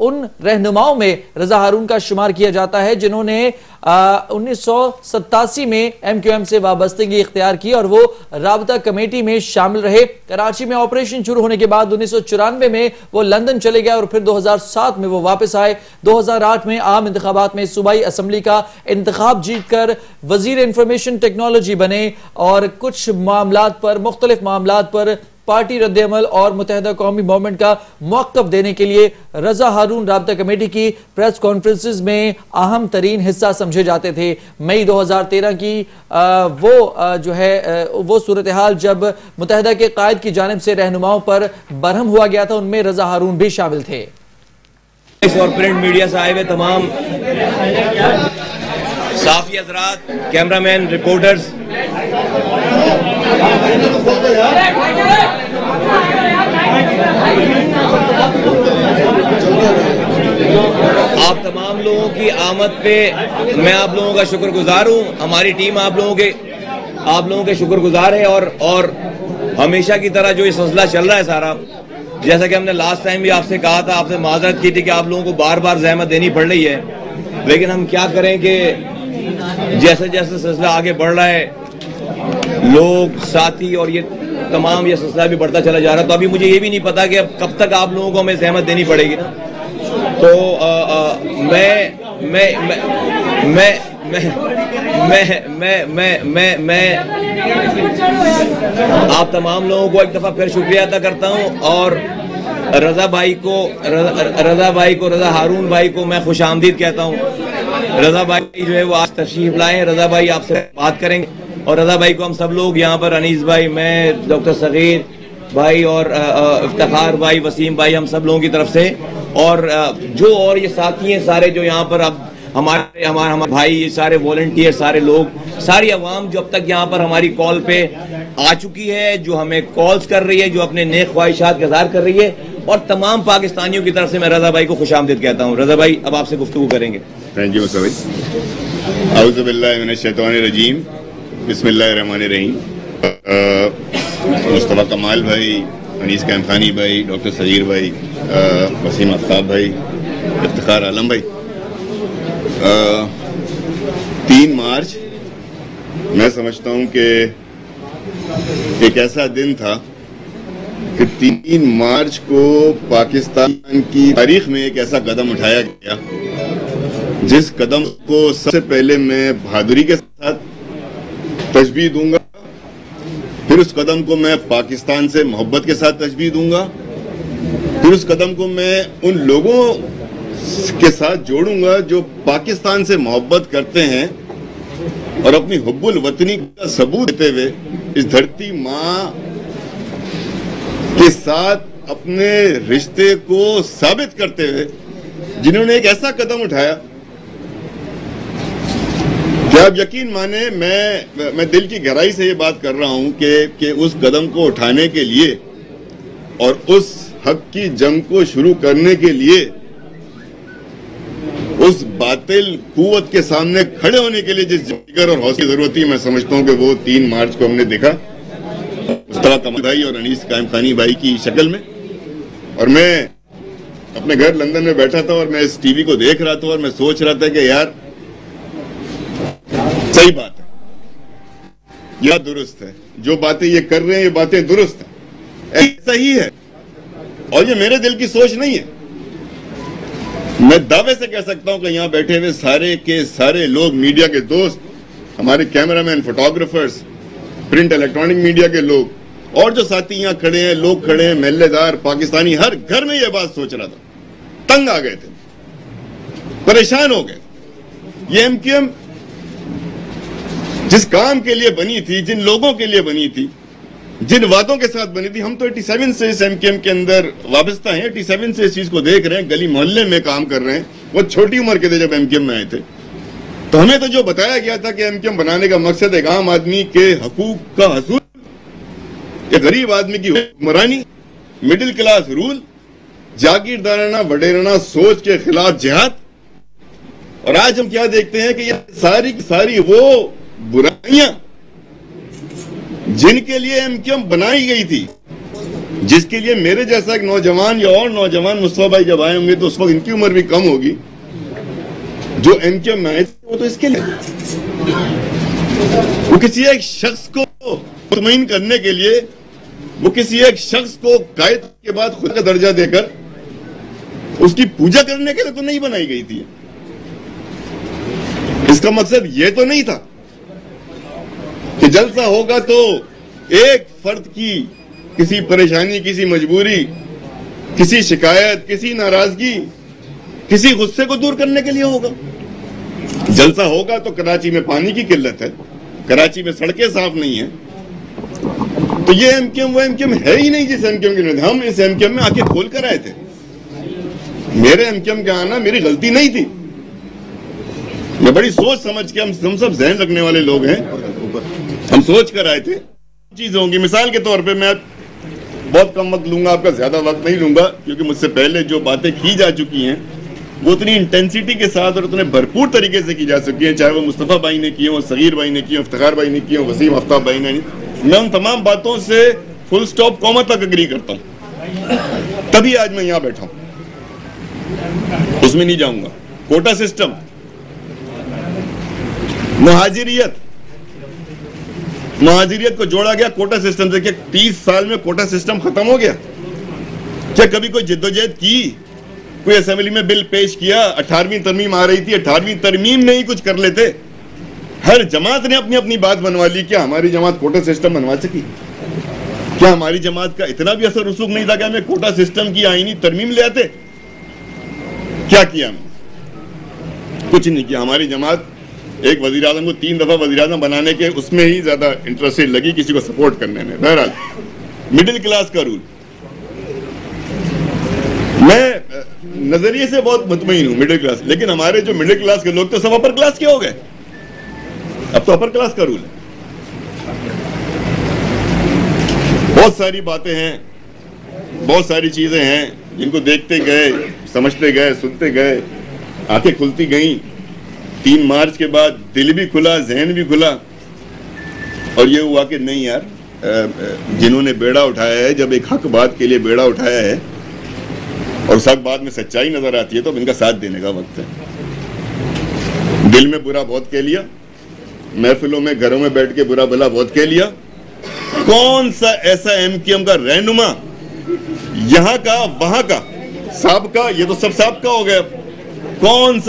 उन रहनुमाओं में रजा हारून का शुमार किया जाता है जिन्होंने 1987 में MQM से वाबस्तगी इख्तियार की और वो राबता कमेटी में शामिल रहे। कराची में ऑपरेशन शुरू होने के बाद 1994 में वो लंदन चले गए और फिर 2007 में वो वापस आए। 2008 में आम इंतखाबात में सूबाई असम्बली का इंतखाब जीतकर वजीर इंफॉर्मेशन टेक्नोलॉजी बने और कुछ मामलात पर, मुख्तलिफ मामलात पर पार्टी रद्द-ए-अमल और मुत्तहिदा कौमी मूवमेंट का मौक़िफ़ देने के लिए रजा हारून राबता कमेटी की प्रेस कॉन्फ्रेंसेस में अहम तरीन हिस्सा समझे जाते थे। मई 2013 की वो सूरत हाल जब मुत्तहिदा के कायद की जानिब से रहनुमाओं पर बरहम हुआ गया था, उनमें रजा हारून भी शामिल थे। और प्रिंट मीडिया से आए हुए तमाम साफी हज़रात, कैमरामैन, रिपोर्टर्स, आप तमाम लोगों की आमद पे मैं आप लोगों का शुक्रगुजार हूँ। हमारी टीम आप लोगों के शुक्रगुजार है और हमेशा की तरह जो ये सिलसिला चल रहा है सारा, जैसा कि हमने लास्ट टाइम भी आपसे कहा था, आपसे माजरत की थी कि आप लोगों को बार बार जहमत देनी पड़ रही है, लेकिन हम क्या करें कि जैसे जैसे सिलसिला आगे बढ़ रहा है, लोग, साथी और ये तमाम ये सिलसिला भी बढ़ता चला जा रहा है, तो अभी मुझे ये भी नहीं पता कि अब कब तक आप लोगों को हमें जहमत देनी पड़ेगी ना। तो मैं आप तमाम लोगों को एक दफा फिर शुक्रिया अदा करता हूँ और रजा हारून भाई को मैं खुश आमदीद कहता हूँ। रजा भाई जो है वो आज तशरीफ लाए। रजा भाई आपसे बात करेंगे और रजा भाई को हम सब लोग यहाँ पर, अनीस भाई, मैं, डॉक्टर सगीर भाई और इफ्तिखार भाई, वसीम भाई, हम सब लोगों की तरफ से और जो और ये साथी हैं सारे जो यहाँ पर अब हमारे भाई, ये सारे वॉलंटियर, सारे लोग, सारी अवाम जो अब तक यहाँ पर हमारी कॉल पे आ चुकी है, जो हमें कॉल्स कर रही है, जो अपने नेक ख्वाहिशात का इज़हार कर रही है, और तमाम पाकिस्तानियों की तरफ से मैं रजा भाई को खुशामदीद कहता हूँ। रजा भाई अब आपसे गुफ्तगू करेंगे। थैंक यू मुस्तफा भाई। औज़ु बिल्लाहि मिनश शैतानिर रजीम, बिस्मिल्लाहिर रहमानिर रहीम। मुस्तफा कमाल भाई, अनीस कैमखानी भाई, डॉक्टर सगीर भाई, वसीम आफ्ताब भाई, इफ्तिखार आलम भाई, 3 मार्च मैं समझता हूँ कि एक ऐसा दिन था कि 3 मार्च को पाकिस्तान की तारीख में एक ऐसा कदम उठाया गया जिस कदम को सबसे पहले मैं बहादुरी के साथ तशबीह दूंगा, फिर उस कदम को मैं पाकिस्तान से मोहब्बत के साथ तशबीह दूंगा, फिर उस कदम को मैं उन लोगों के साथ जोड़ूंगा जो पाकिस्तान से मोहब्बत करते हैं और अपनी हुब्बुल वतनी का सबूत देते हुए इस धरती माँ के साथ अपने रिश्ते को साबित करते हुए जिन्होंने एक ऐसा कदम उठाया कि आप यकीन माने, मैं दिल की गहराई से ये बात कर रहा हूं कि उस कदम को उठाने के लिए और उस हक की जंग को शुरू करने के लिए, उस बातिल कुव्वत के सामने खड़े होने के लिए जिस जिगर और हौसले की जरूरत थी, मैं समझता हूं कि वो 3 मार्च को हमने देखा मुस्तफा कमाल भाई और अनीस कैमखानी भाई की शक्ल में। और मैं अपने घर लंदन में बैठा था और मैं इस टीवी को देख रहा था और मैं सोच रहा था कि यार सही बात है, यह दुरुस्त है, जो बातें ये कर रहे हैं ये बातें दुरुस्त है, ऐसा ही है। और ये मेरे दिल की सोच नहीं है, मैं दावे से कह सकता हूं कि यहां बैठे हुए सारे के सारे लोग, मीडिया के दोस्त, हमारे cameraman, photographers, print electronic media के लोग और जो साथी यहां खड़े हैं, लोग खड़े हैं, महल्लेदार, पाकिस्तानी, हर घर में यह बात सोच रहा था, तंग आ गए थे, परेशान हो गए। ये MQM जिस काम के लिए बनी थी, जिन लोगों के लिए बनी थी, जिन वादों के साथ बनी थी, हम तो 87 से इस MQM के अंदर वाबस्ता हैं, 87 से इस चीज को देख रहे हैं, गली मोहल्ले में काम कर रहे हैं। वो छोटी उम्र के थे जब MQM में आए थे, तो हमें तो जो बताया गया था कि MQM बनाने का मकसद एक आम आदमी के हकूक का हसूल, एक गरीब आदमी की हुक्मरानी, मिडिल क्लास रूल, जागीरदाराना वडेराना सोच के खिलाफ जिहाद। और आज हम क्या देखते हैं कि ये सारी सारी वो बुराइयां जिनके लिए MQM बनाई गई थी, जिसके लिए मेरे जैसा एक नौजवान या और नौजवान मुस्तफा भाई जब आए होंगे तो उस वक्त इनकी उम्र भी कम होगी, जो एमक्यूएम में आए थे वो तो इसके लिए, वो किसी एक शख्स को मुतमईन करने के लिए, वो किसी एक शख्स को कायद के बाद खुद का दर्जा देकर उसकी पूजा करने के लिए तो नहीं बनाई गई थी। इसका मकसद ये तो नहीं था कि जलसा होगा तो एक फर्द की किसी परेशानी, किसी मजबूरी, किसी शिकायत, किसी नाराजगी, किसी गुस्से को दूर करने के लिए होगा। जलसा होगा तो कराची में पानी की किल्लत है, कराची में सड़कें साफ नहीं है, तो ये एमक्यूएम वो एमक्यूएम है ही नहीं जिस एमक्यूएम के हम इस एमक्यूएम में आके खोल कर आए थे। मेरे एमक्यूएम का आना मेरी गलती नहीं थी, मैं बड़ी सोच समझ के, हम सब जहन रखने वाले लोग हैं, हम सोच कर आए थे। चीजें होंगी, मिसाल के तौर पे मैं बहुत कम वक्त लूंगा, आपका ज्यादा वक्त नहीं लूंगा, क्योंकि मुझसे पहले जो बातें की जा चुकी हैं वो उतनी इंटेंसिटी के साथ और उतने भरपूर तरीके से की जा चुकी हैं, चाहे वो मुस्तफा भाई ने की हो, सगीर भाई ने की हो, इफ्तिखार भाई ने की हो, वसीम आफ्ताब भाई ने। मैं उन तमाम बातों से फुल स्टॉप कॉमा तक अग्री करता हूं, तभी आज मैं यहां बैठा हूं, उसमें नहीं जाऊंगा। कोटा सिस्टम, मुहाजिरियत को जोड़ा गया कोटा सिस्टम से। क्या 30 साल में कोटा सिस्टम खत्म हो गया? क्या कभी कोई जिद्दोजहद की, कोई असेंबली में बिल पेश किया? 18वीं तरमीम आ रही थी, 18वीं तरमीम में ही कुछ कर लेते। हर जमात ने अपनी अपनी बात बनवा ली। क्या हमारी जमात कोटा सिस्टम बनवा सकी? क्या हमारी जमात का इतना भी असर रसूख नहीं था कि हमें कोटा सिस्टम की आईनी तरमीम ले आते? क्या किया हमने? कुछ नहीं किया। हमारी जमात एक वजीर आजम को 3 दफा वजीर आजम बनाने के उसमें ही ज्यादा इंटरेस्टेड लगी, किसी को सपोर्ट करने में। बहरहाल मिडिल क्लास का रूल, मैं नजरिए से बहुत मुतमईन हूं मिडिल क्लास, लेकिन हमारे जो मिडिल क्लास के लोग तो सब अपर क्लास के हो गए। अब तो अपर क्लास का रूल है। बहुत सारी बातें हैं, बहुत सारी चीजें हैं जिनको देखते गए, समझते गए, सुनते गए, आंखें खुलती गई। 3 मार्च के बाद दिल भी खुला, जहन भी खुला, और ये हुआ कि नहीं यार, जिन्होंने बेड़ा उठाया है, जब एक हक बात के लिए बेड़ा उठाया है और उस हक बात में सच्चाई नजर आती है तो अब इनका साथ देने का वक्त है। दिल में बुरा बहुत कह लिया, महफिलों में, घरों में बैठ के बुरा भला बहुत कह लिया। कौन सा ऐसा एमक्यूएम का रहनुमा, यहां का वहां का, साहब का, ये तो सब साहब का हो गया, कौन सा